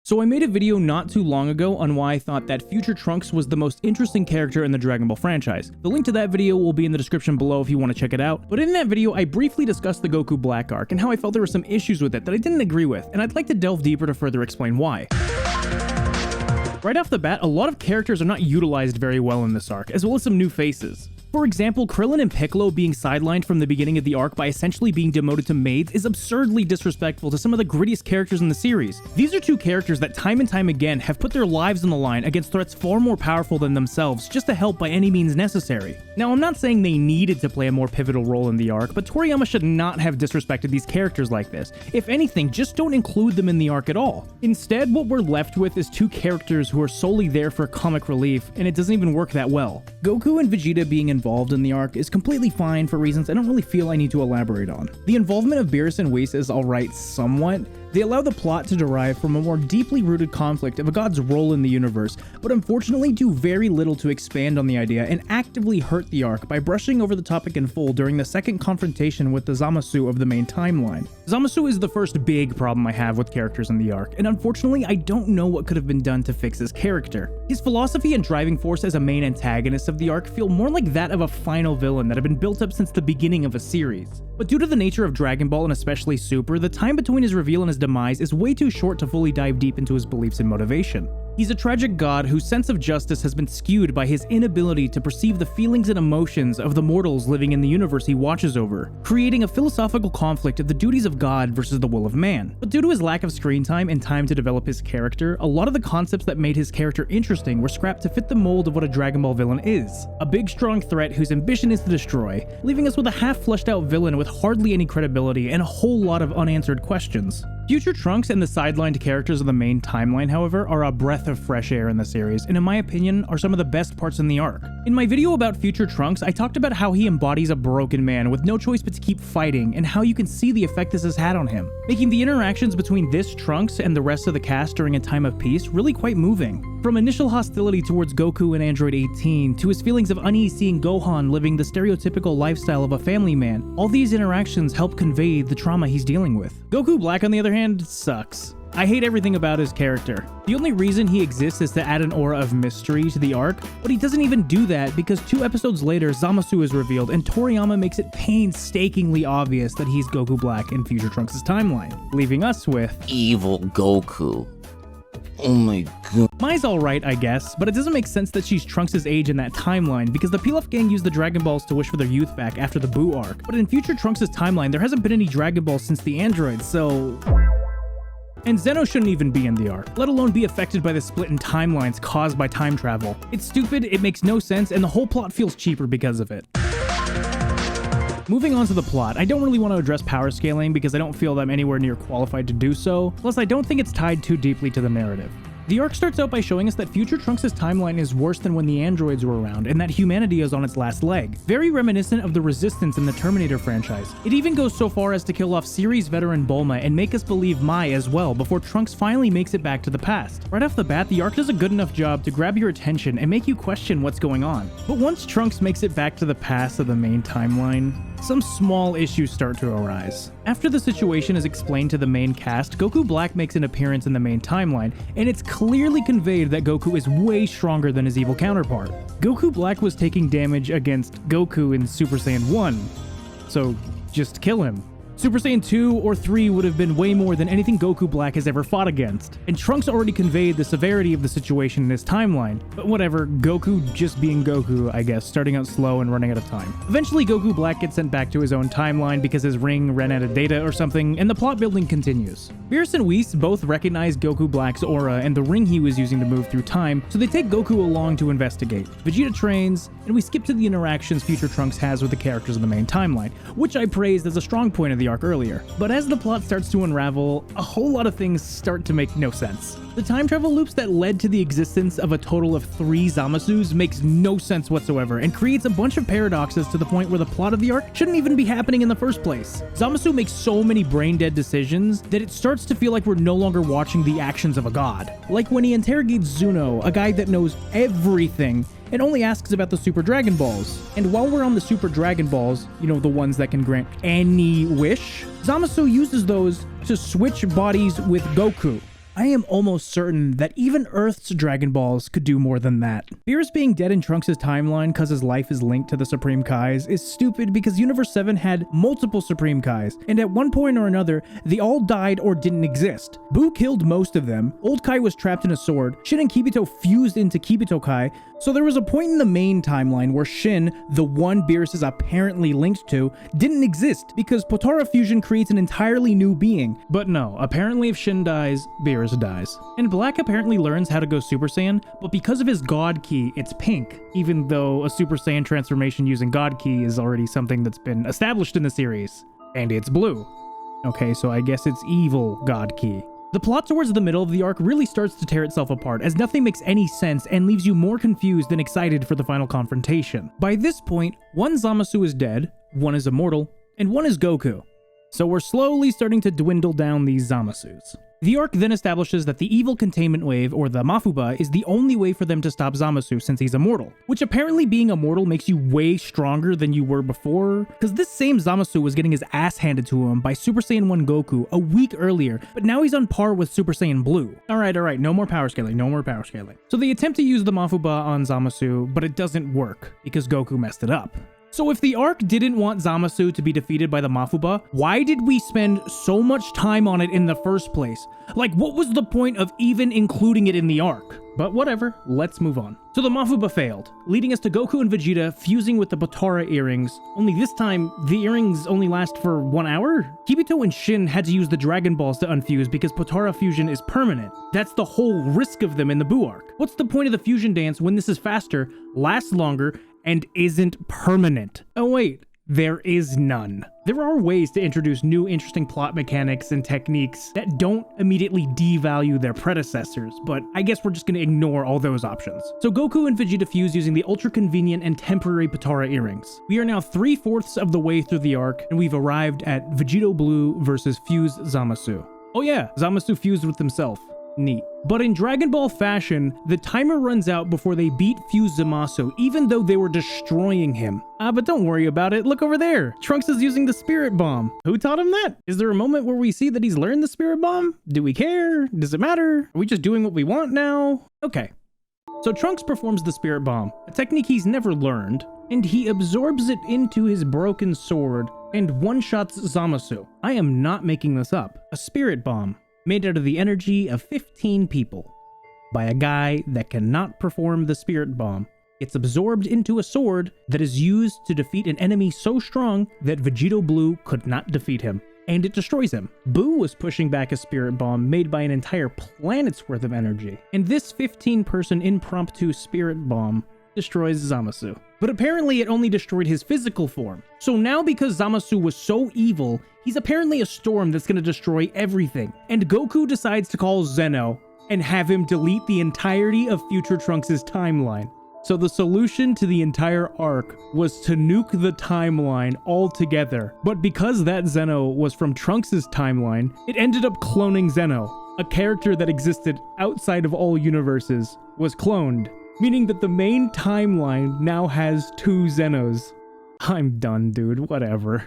So I made a video not too long ago on why I thought that Future Trunks was the most interesting character in the Dragon Ball franchise. The link to that video will be in the description below if you want to check it out. But in that video, I briefly discussed the Goku Black Arc and how I felt there were some issues with it that I didn't agree with, and I'd like to delve deeper to further explain why. Right off the bat, a lot of characters are not utilized very well in this arc, as well as some new faces. For example, Krillin and Piccolo being sidelined from the beginning of the arc by essentially being demoted to maids is absurdly disrespectful to some of the grittiest characters in the series. These are two characters that time and time again have put their lives on the line against threats far more powerful than themselves just to help by any means necessary. Now, I'm not saying they needed to play a more pivotal role in the arc, but Toriyama should not have disrespected these characters like this. If anything, just don't include them in the arc at all. Instead, what we're left with is two characters who are solely there for comic relief, and it doesn't even work that well. Goku and Vegeta being involved in the arc is completely fine for reasons I don't really feel I need to elaborate on. The involvement of Beerus and Whis is alright somewhat. They allow the plot to derive from a more deeply rooted conflict of a god's role in the universe, but unfortunately do very little to expand on the idea and actively hurt the arc by brushing over the topic in full during the second confrontation with the Zamasu of the main timeline. Zamasu is the first big problem I have with characters in the arc, and unfortunately I don't know what could have been done to fix his character. His philosophy and driving force as a main antagonist of the arc feel more like that of a final villain that had been built up since the beginning of a series. But due to the nature of Dragon Ball and especially Super, the time between his reveal and his demise is way too short to fully dive deep into his beliefs and motivation. He's a tragic god whose sense of justice has been skewed by his inability to perceive the feelings and emotions of the mortals living in the universe he watches over, creating a philosophical conflict of the duties of God versus the will of man. But due to his lack of screen time and time to develop his character, a lot of the concepts that made his character interesting were scrapped to fit the mold of what a Dragon Ball villain is. A big strong threat whose ambition is to destroy, leaving us with a half-fleshed out villain with hardly any credibility and a whole lot of unanswered questions. Future Trunks and the sidelined characters of the main timeline, however, are a breath of fresh air in the series, and in my opinion, are some of the best parts in the arc. In my video about Future Trunks, I talked about how he embodies a broken man with no choice but to keep fighting, and how you can see the effect this has had on him, making the interactions between this Trunks and the rest of the cast during a time of peace really quite moving. From initial hostility towards Goku and Android 18, to his feelings of unease seeing Gohan living the stereotypical lifestyle of a family man, all these interactions help convey the trauma he's dealing with. Goku Black, on the other hand, sucks. I hate everything about his character. The only reason he exists is to add an aura of mystery to the arc, but he doesn't even do that because 2 episodes later, Zamasu is revealed and Toriyama makes it painstakingly obvious that he's Goku Black in Future Trunks' timeline, leaving us with evil Goku. Oh my god. Mai's alright, I guess, but it doesn't make sense that she's Trunks' age in that timeline because the Pilaf gang used the Dragon Balls to wish for their youth back after the Buu arc. But in Future Trunks' timeline, there hasn't been any Dragon Balls since the androids, so... And Zeno shouldn't even be in the arc, let alone be affected by the split in timelines caused by time travel. It's stupid, it makes no sense, and the whole plot feels cheaper because of it. Moving on to the plot, I don't really want to address power scaling because I don't feel that I'm anywhere near qualified to do so, plus I don't think it's tied too deeply to the narrative. The arc starts out by showing us that Future Trunks' timeline is worse than when the androids were around, and that humanity is on its last leg. Very reminiscent of the Resistance in the Terminator franchise. It even goes so far as to kill off series veteran Bulma and make us believe Mai as well before Trunks finally makes it back to the past. Right off the bat, the arc does a good enough job to grab your attention and make you question what's going on. But once Trunks makes it back to the past of the main timeline, some small issues start to arise. After the situation is explained to the main cast, Goku Black makes an appearance in the main timeline, and it's clearly conveyed that Goku is way stronger than his evil counterpart. Goku Black was taking damage against Goku in Super Saiyan 1, so just kill him. Super Saiyan 2 or 3 would have been way more than anything Goku Black has ever fought against, and Trunks already conveyed the severity of the situation in his timeline, but whatever, Goku just being Goku, I guess, starting out slow and running out of time. Eventually Goku Black gets sent back to his own timeline because his ring ran out of data or something, and the plot building continues. Beerus and Whis both recognize Goku Black's aura and the ring he was using to move through time, so they take Goku along to investigate. Vegeta trains, and we skip to the interactions Future Trunks has with the characters of the main timeline, which I praised as a strong point of the arc earlier. But as the plot starts to unravel, a whole lot of things start to make no sense. The time travel loops that led to the existence of a total of 3 Zamasus makes no sense whatsoever and creates a bunch of paradoxes to the point where the plot of the arc shouldn't even be happening in the first place. Zamasu makes so many brain-dead decisions that it starts to feel like we're no longer watching the actions of a god. Like when he interrogates Zuno, a guy that knows everything, and only asks about the Super Dragon Balls. And while we're on the Super Dragon Balls, you know, the ones that can grant any wish, Zamasu uses those to switch bodies with Goku. I am almost certain that even Earth's Dragon Balls could do more than that. Beerus being dead in Trunks' timeline because his life is linked to the Supreme Kais is stupid because Universe 7 had multiple Supreme Kais, and at one point or another, they all died or didn't exist. Buu killed most of them, Old Kai was trapped in a sword, Shin and Kibito fused into Kibito Kai, so there was a point in the main timeline where Shin, the one Beerus is apparently linked to, didn't exist because Potara fusion creates an entirely new being. But no, apparently if Shin dies, Beerus dies. And Black apparently learns how to go Super Saiyan, but because of his God Ki, it's pink, even though a Super Saiyan transformation using God Ki is already something that's been established in the series. And it's blue. Okay, so I guess it's evil God Ki. The plot towards the middle of the arc really starts to tear itself apart, as nothing makes any sense and leaves you more confused than excited for the final confrontation. By this point, one Zamasu is dead, one is immortal, and one is Goku. So we're slowly starting to dwindle down these Zamasus. The arc then establishes that the evil containment wave, or the Mafuba, is the only way for them to stop Zamasu since he's immortal. Which apparently being immortal makes you way stronger than you were before, because this same Zamasu was getting his ass handed to him by Super Saiyan 1 Goku a week earlier, but now he's on par with Super Saiyan Blue. Alright, no more power scaling, So they attempt to use the Mafuba on Zamasu, but it doesn't work, because Goku messed it up. So if the arc didn't want Zamasu to be defeated by the Mafuba, why did we spend so much time on it in the first place? Like, what was the point of even including it in the arc? But whatever, let's move on. So the Mafuba failed, leading us to Goku and Vegeta fusing with the Potara earrings, only this time, the earrings only last for 1 hour? Kibito and Shin had to use the Dragon Balls to unfuse because Potara fusion is permanent. That's the whole risk of them in the Buu arc. What's the point of the fusion dance when this is faster, lasts longer, and isn't permanent? Oh wait, there is none. There are ways to introduce new interesting plot mechanics and techniques that don't immediately devalue their predecessors, but I guess we're just gonna ignore all those options. So Goku and Vegeta fuse using the ultra convenient and temporary Potara earrings. We are now 3/4 of the way through the arc, and we've arrived at Vegito Blue versus fused Zamasu. Oh yeah, Zamasu fused with himself. Neat. But in Dragon Ball fashion, the timer runs out before they beat Fused Zamasu, even though they were destroying him. But don't worry about it, look over there! Trunks is using the Spirit Bomb. Who taught him that? Is there a moment where we see that he's learned the Spirit Bomb? Do we care? Does it matter? Are we just doing what we want now? Okay. So Trunks performs the Spirit Bomb, a technique he's never learned, and he absorbs it into his broken sword and one-shots Zamasu. I am not making this up. A Spirit Bomb, made out of the energy of 15 people, by a guy that cannot perform the Spirit Bomb. It's absorbed into a sword that is used to defeat an enemy so strong that Vegito Blue could not defeat him, and it destroys him. Buu was pushing back a Spirit Bomb made by an entire planet's worth of energy, and this 15-person impromptu Spirit Bomb destroys Zamasu. But apparently it only destroyed his physical form. So now because Zamasu was so evil, he's apparently a storm that's gonna destroy everything. And Goku decides to call Zeno and have him delete the entirety of Future Trunks' timeline. So the solution to the entire arc was to nuke the timeline altogether. But because that Zeno was from Trunks' timeline, it ended up cloning Zeno, a character that existed outside of all universes, was cloned, meaning that the main timeline now has 2 Zenos. I'm done, dude, whatever.